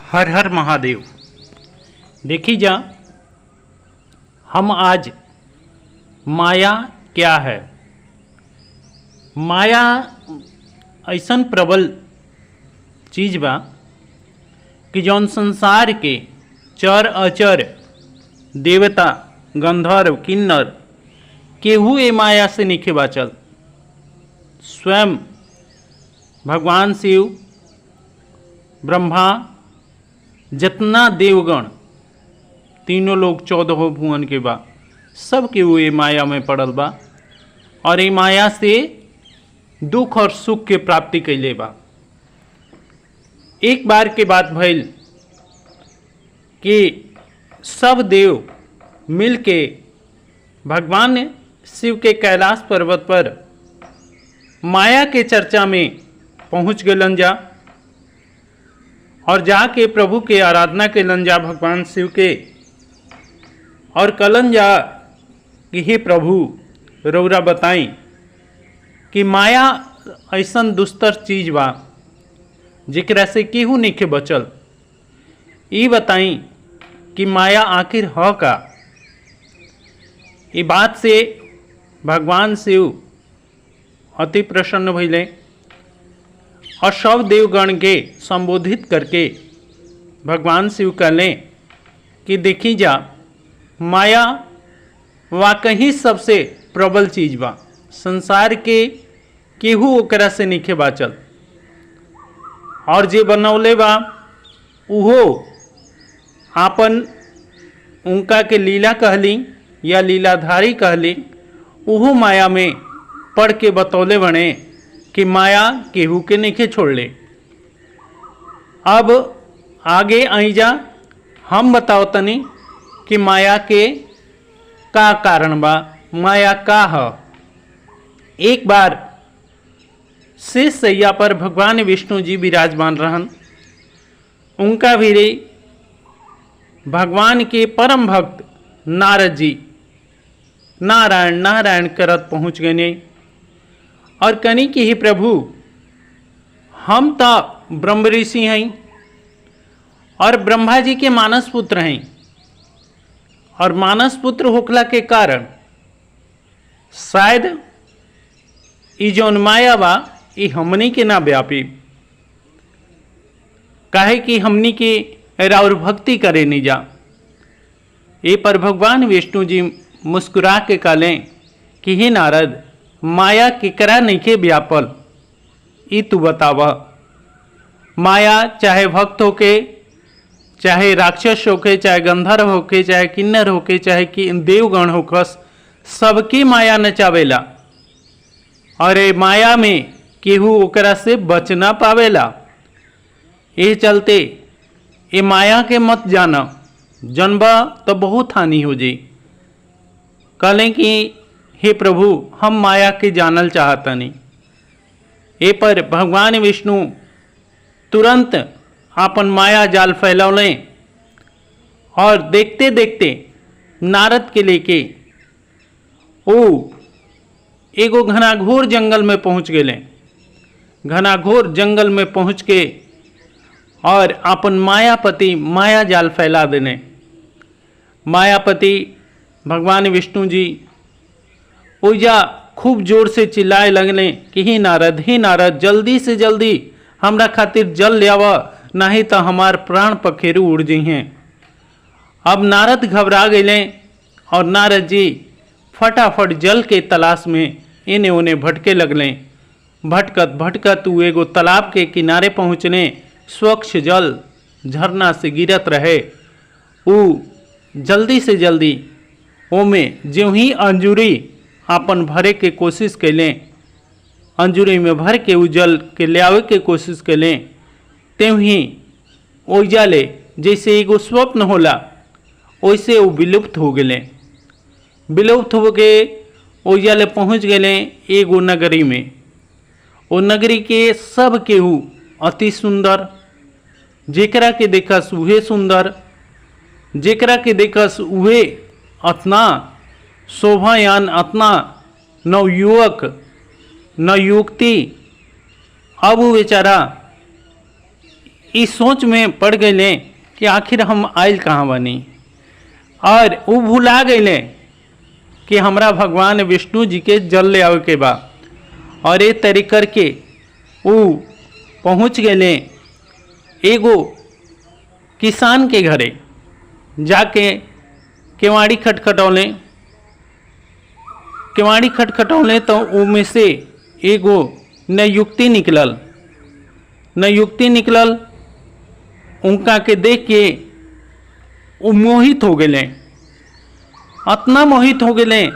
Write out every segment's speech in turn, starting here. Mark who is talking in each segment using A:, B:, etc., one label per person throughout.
A: हर हर महादेव। देखी जा, हम आज माया क्या है। माया ऐसन प्रबल चीज बा कि जौन संसार के चर अचर देवता गंधर्व किन्नर केहू ए माया से निखे बाचल। स्वयं भगवान शिव, ब्रह्मा, जितना देवगण, तीनों लोग 14 भुवन के बा, सब के वो ये माया में पड़ल बा और ये माया से दुख और सुख के प्राप्ति कैले बा। एक बार के बात भइल कि सब देव मिल के भगवान शिव के कैलाश पर्वत पर माया के चर्चा में पहुँच गलन जा और जाके प्रभु के आराधना के लन जा भगवान शिव के, और कलन जा कि हे प्रभु रौरा बताई कि माया ऐसन दुस्तर चीज बा जेकरा से केहू नइखे बचल। ई बताई कि माया आखिर ह का। ई बात से भगवान शिव अति प्रसन्न भइले और सब देवगण के संबोधित करके भगवान शिव कहले कि देखी जा, माया वाकई सबसे प्रबल चीज बा। संसार के केहू ओकरा से निखे बाचल और जे बनौले बा उहो आपन उनका के लीला कहली या लीलाधारी कहली, उहो माया में पढ़ के बतौले बने कि माया केहू के नहीं छोड़ ले। अब आगे आई जा, हम बताओ तनी कि माया के का कारण बा, माया का है। एक बार शेष सैया पर भगवान विष्णु जी विराजमान रहन। उनका भी भगवान के परम भक्त नारद जी नारायण नारायण करत पहुँच गए और कनी कि ही प्रभु, हम तो ब्रह्म ऋषि हैं और ब्रह्मा जी के मानस पुत्र हैं, और मानस पुत्र होखला के कारण शायद ई जौन माया बा ई हमनी के ना व्यापी, काहे कि हमनी के राउर भक्ति करे नहीं जा। ये पर भगवान विष्णु जी मुस्कुरा के कहलें कि हे नारद, माया केकरा नइखे व्यापल, ई तू बतावा। माया चाहे भक्त होके, चाहे राक्षस होके, चाहे गंधर्व होके, चाहे किन्नर होके, चाहे कि देवगण होकस, सबकी माया नचावेला और ये माया में केहू ओकरा से बच ना पावेला। ये चलते ये माया के मत जाना, जनबा तो बहुत हानि हो जाई। कहलें कि हे प्रभु, हम माया के जानल चाहतनी। ए पर भगवान विष्णु तुरंत आपन माया जाल फैलौले और देखते देखते नारद के लेके ओ एगो घनाघोर जंगल में पहुँच गए। घनाघोर जंगल में पहुँच के और आपन मायापति माया जाल फैला देने। मायापति भगवान विष्णु जी ओजा खूब जोर से चिल्लाए लगने कि हे नारद, जल्दी से जल्दी हमरा खातिर जल ले आवा, नहीं तो हमार प्राण पखेरु उड़ जइहें। अब नारद घबरा गए और नारद जी फटाफट जल के तलाश में इन्हें उन्हें भटके लगले। भटकत भटकत वो एगो तालाब के किनारे पहुँचने, स्वच्छ जल झरना से गिरत रहे। वो जल्दी से जल्दी ओमे ज्यों ही अंजूरी आपन भरे के कोशिश कैलें, अंजूरी में भर के उ जल के लियावे के कोशिश कैलें, त्यों ही ओइजा ले जैसे एगो स्वप्न होला वैसे वो विलुप्त हो गए। विलुप्त हो के ओइजा ले पहुँच गए एगो नगरी में। वो नगरी के सब केहू अति सुंदर, जेकरा के देखस उहे सुंदर, जेकरा के देखस उहे अतना शोभायान, अतना नवयुवक नवयुवती। अब वो बेचारा इस सोच में पड़ गए कि आखिर हम आयल कहाँ बनी, और वो भुला गए कि हमरा भगवान विष्णु जी के जल ले आवे के बा। और ये तरी करके वो पहुँच गए एगो किसान के घरे, जाके केवाड़ी खटखटौले तो उनमें से एगो नयुक्ति निकलल। उनका के देख के वो मोहित हो गए, इतना मोहित हो गए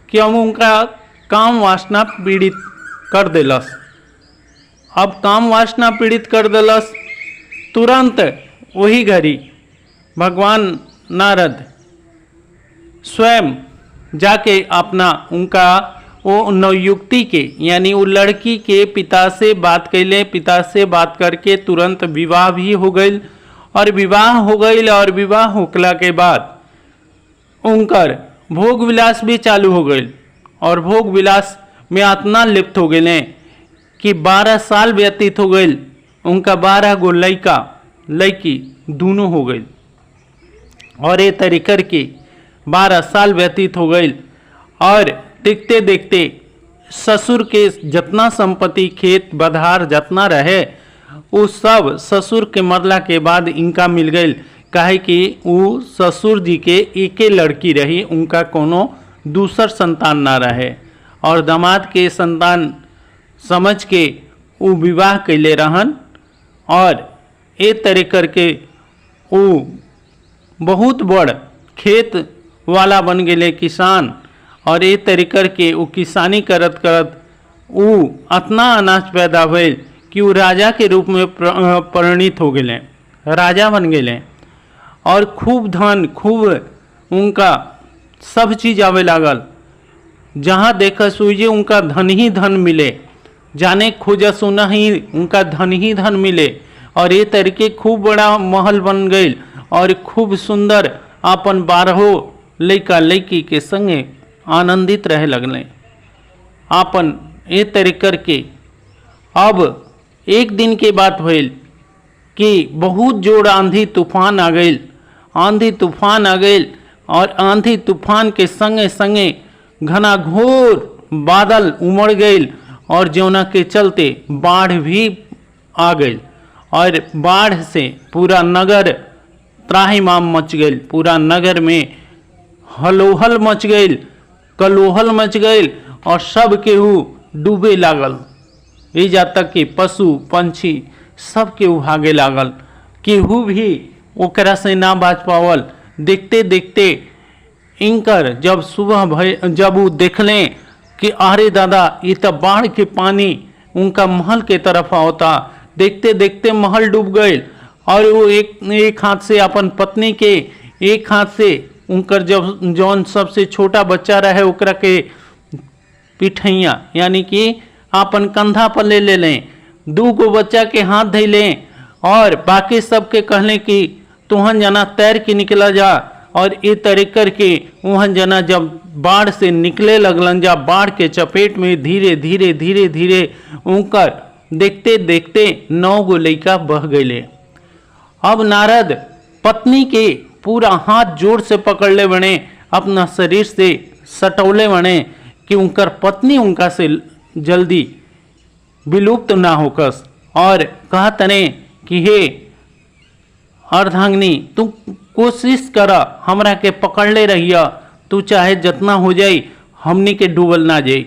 A: कि हम उनका काम वासना पीड़ित कर देलस। अब काम वासना पीड़ित कर देलस, तुरंत वही घड़ी भगवान नारद स्वयं जाके अपना उनका वो नवयुक्ति के यानी वो लड़की के पिता से बात कैले। पिता से बात करके तुरंत विवाह भी हो गई, और विवाह हो गई, और विवाह होकला के बाद उनकर भोग विलास भी चालू हो गई। और भोग विलास में इतना लिप्त हो गए कि 12 साल व्यतीत हो गई। उनका 12 गो लड़की दोनों हो गई, और ये तरीकर के 12 साल व्यतीत हो गई। और देखते देखते ससुर के जितना संपत्ति खेत बधार जितना रहे वो सब ससुर के मरला के बाद इनका मिल गई। काहे कि वो ससुर जी के एके लड़की रही, उनका कोनो दूसर संतान ना रहे। और दामाद के संतान समझ के वो विवाह कैले रहन। और ए तरह करके वो बहुत बड़ खेत वाला बन गए किसान। और ए तरह करके वो किसानी करत करत वो इतना अनाज पैदा भइल कि वो राजा के रूप में परिणित हो गए, राजा बन गए। और खूब धन, खूब उनका सब चीज़ आवे लागल। जहाँ देखा सुइजे उनका धन ही धन मिले, जाने खोजा सुना ही उनका धन ही धन मिले। और ये तरीके खूब बड़ा महल बन गई, और खूब सुंदर अपन 12 लड़का लड़की के संगे आनंदित रहे लगले आपन। ये तरह करके अब एक दिन के बात भइल कि बहुत जोर आंधी तूफान आ गई। आंधी तूफान आ गई, और आंधी तूफान के संगे संगे घना घोर बादल उमड़ गई, और जौना के चलते बाढ़ भी आ गई। और बाढ़ से पूरा नगर त्राहिमाम मच गई। पूरा नगर में हलोहल मच गई, कलोहल मच गई, और सब केहू डूबे लागल। एजा तक कि पशु पंछी सब केहू भागे लागल, केहू भी ओकरा से ना बाज पावल। देखते देखते इनकर जब सुबह भय, जब वो देखलें कि अरे दादा ये तो बाढ़ के पानी उनका महल के तरफ आवता। देखते देखते महल डूब गए, और वो एक हाथ से अपन पत्नी के, एक हाथ से उनकर जब जौन सबसे छोटा बच्चा रहे ओकरा के पिठैया यानी कि अपन कंधा पर ले लें। 2 गो बच्चा के हाथ धै लें, और बाकी सबके कहलें कि तुहन जना तैर के निकला जा। और ये तरह करके वहन जना जब बाढ़ से निकले लगलन, जब बाढ़ के चपेट में धीरे धीरे धीरे धीरे उनकर देखते देखते 9 गो लड़का बह गए। अब नारद पत्नी के पूरा हाथ जोर से पकड़ ले बने, अपना शरीर से सटौले बने कि उनकर पत्नी उनका से जल्दी विलुप्त ना होकस। और कहा तने कि हे अर्धांगिनी, तू कोशिश कर हमरा के पकड़ ले रहिया। तू चाहे जितना हो जाई हमनी के डूबल ना जाई,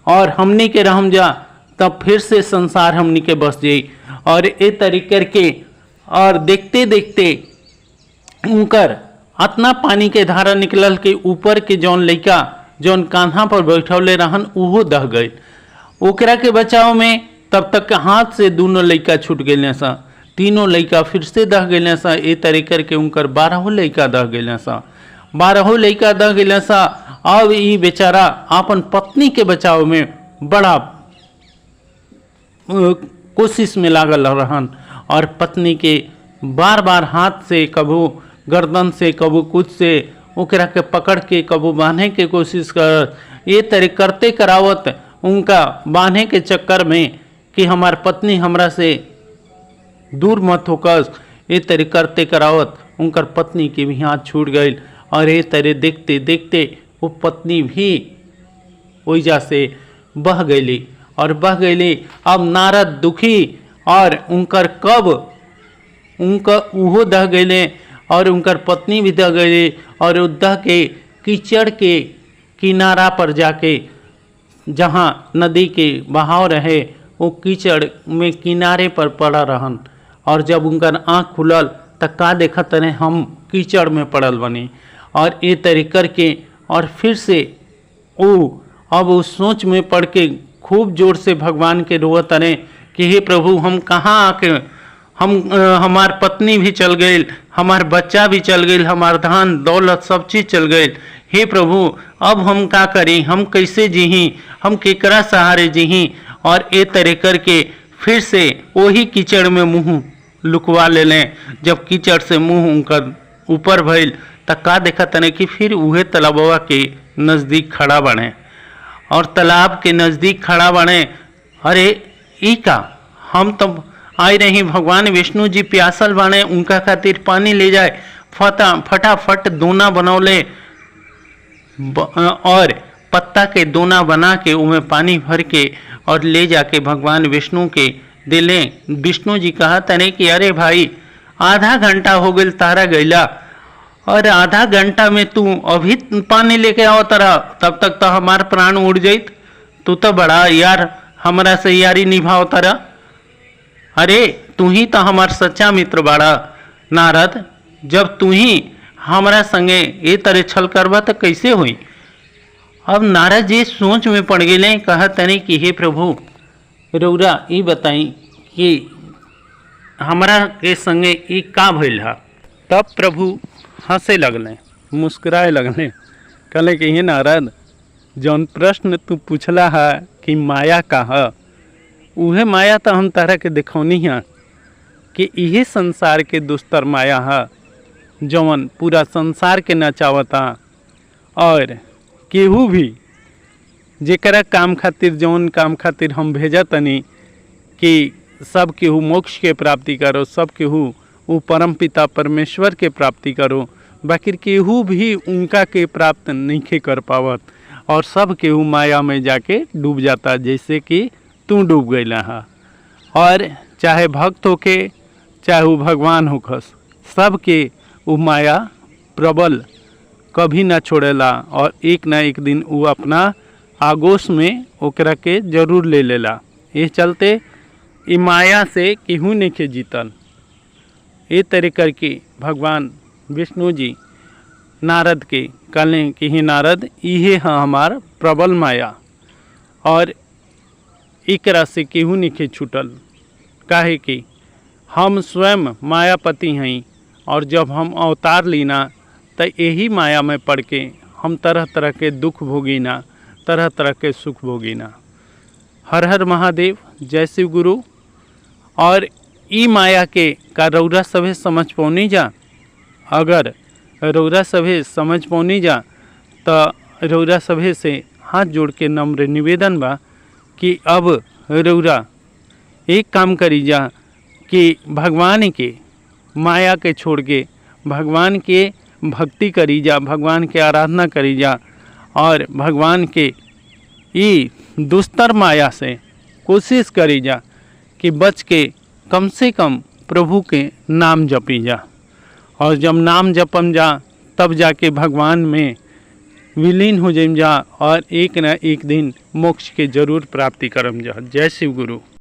A: और हमनी के रहम जा तब फिर से संसार हमनी के बस जाई। और ए तरीके के और देखते देखते उनकर इतना पानी के धारा निकलल के ऊपर के जौन लड़का जौन कान्हा पर बैठौले रहन उहो दह गए। ओकरा के बचाव में तब तक के हाथ से दोनों लड़का छूट गए सा। तीनों लड़का फिर से दह गए सा। ए तरह करके उनकर 12 लड़का दह गए सा। 12 लड़का दह गए सा। अब ये बेचारा अपन पत्नी के बचाव में बड़ा कोशिश में लागल रहन, और पत्नी के बार बार हाथ से कबो गर्दन से कबो कुछ से ओकरा के पकड़ के कबो बांधे के कोशिश कर। ये तरह करते करावत उनका बांधे के चक्कर में कि हमार पत्नी हमरा से दूर मत होकस। ए तरे करते करावत उनकर पत्नी के भी हाथ छूट गई और ए तरे देखते देखते वो पत्नी भी ओइजा से बह गईली और बह गईली। अब नारद दुखी और उनकर कब उनका उहो दह गईले और उनकर पत्नी भी दह गईली और उदह के कीचड़ के किनारा पर जाके जहाँ नदी के बहाव रहे वो कीचड़ में किनारे पर पड़ा रहन। और जब उनकर आँख खुलल तब का देखत रहे हम कीचड़ में पड़ल बनी और ये तरी करके और फिर से वो अब उस सोच में पड़ के खूब जोर से भगवान के रोवत रहे कि हे प्रभु हम कहाँ आके हमार पत्नी भी चल गई, हमार बच्चा भी चल गई, हमार धन दौलत सब चीज़ चल गई। हे प्रभु अब हम का करी, हम कैसे जीही, हम केकरा सहारे जीही। और ए तरह करके फिर से वही कीचड़ में मुंह लुकवा ले लें। जब कीचड़ से मुंह उनकर ऊपर भइल तब का देखा तने कि फिर उहे तालाबवा के नज़दीक खड़ा बने और तालाब के नज़दीक खड़ा बने। अरे ई का हम तो आए रही भगवान विष्णु जी प्यासल बने, उनका खातिर पानी ले जाए। फटाफट दोना बनौले और पत्ता के दोना बना के उनमें पानी भर के और ले जाके भगवान विष्णु के दिले। विष्णु जी कहा तने कि अरे भाई आधा घंटा हो गया तारा गैला और आधा घंटा में तू अभी पानी लेके आओ तारा, तब तक तो हमार प्राण उड़ जाइत। तू तो बड़ा यार हमारा से यारी निभाओ तारा। अरे तू ही तो हमार सच्चा मित्र बाड़ा नारद, जब तू ही हमारा संगे ये तरह छल करबा तो कैसे हुई। अब नारद जी सोच में पड़ गए, कहा तनी कि हे प्रभु रौरा ये बताई कि हमारा के संगे ये का भइल है। तब प्रभु हंसे लगले, मुस्कुराए लगले, कहले कि हे नारद जौन प्रश्न तू पूछला है कि माया का है, उहे माया तो हम तारा के दिखौनी है कि यही संसार के दुस्तर माया है जौन पूरा संसार के नचावता। और केहू भी जेकरा काम खातिर जौन काम खातिर हम भेजा तनी कि सब केहू मोक्ष के प्राप्ति करो, सब केहू वो परम पिता परमेश्वर के प्राप्ति करो, बाकी केहू भी उनका के प्राप्त नहीं कर पावत और सब केहू माया में जाके डूब जाता जैसे कि तू डूब गईला है। और चाहे भक्त होके चाहे वो भगवान होखस, सब के वो माया प्रबल कभी ना छोड़ेला और एक ना एक दिन वो अपना आगोश में ओकरा के जरूर ले लेला। ये चलते ई माया से केहू नहीं के जीतल। ये तरह करके भगवान विष्णु जी नारद के कहले कि हे नारद इहे है हमार प्रबल माया और एकरा से केहू नहीं के छूटल। काहे कि हम स्वयं मायापति हैं और जब हम अवतार लीना तो यही माया में पड़ के हम तरह तरह के दुख भोगीना, तरह तरह के सुख भोगीना। हर हर महादेव, जय शिव गुरु। और ई माया के का रौरा सभे समझ पौनी जा, अगर रौरा सभे समझ पौनी जा तो रौरा सभे से हाथ जोड़ के नम्र निवेदन बा कि अब रौरा एक काम करी जा कि भगवान के माया के छोड़ के भगवान के भक्ति करी जा, भगवान के आराधना करी जा और भगवान के ई दुस्तर माया से कोशिश करी जा कि बच के कम से कम प्रभु के नाम जपी जा। और जब नाम जपम जा तब जाके भगवान में विलीन हो जाइम जा और एक न एक दिन मोक्ष के जरूर प्राप्ति करम जा। जय शिव गुरु।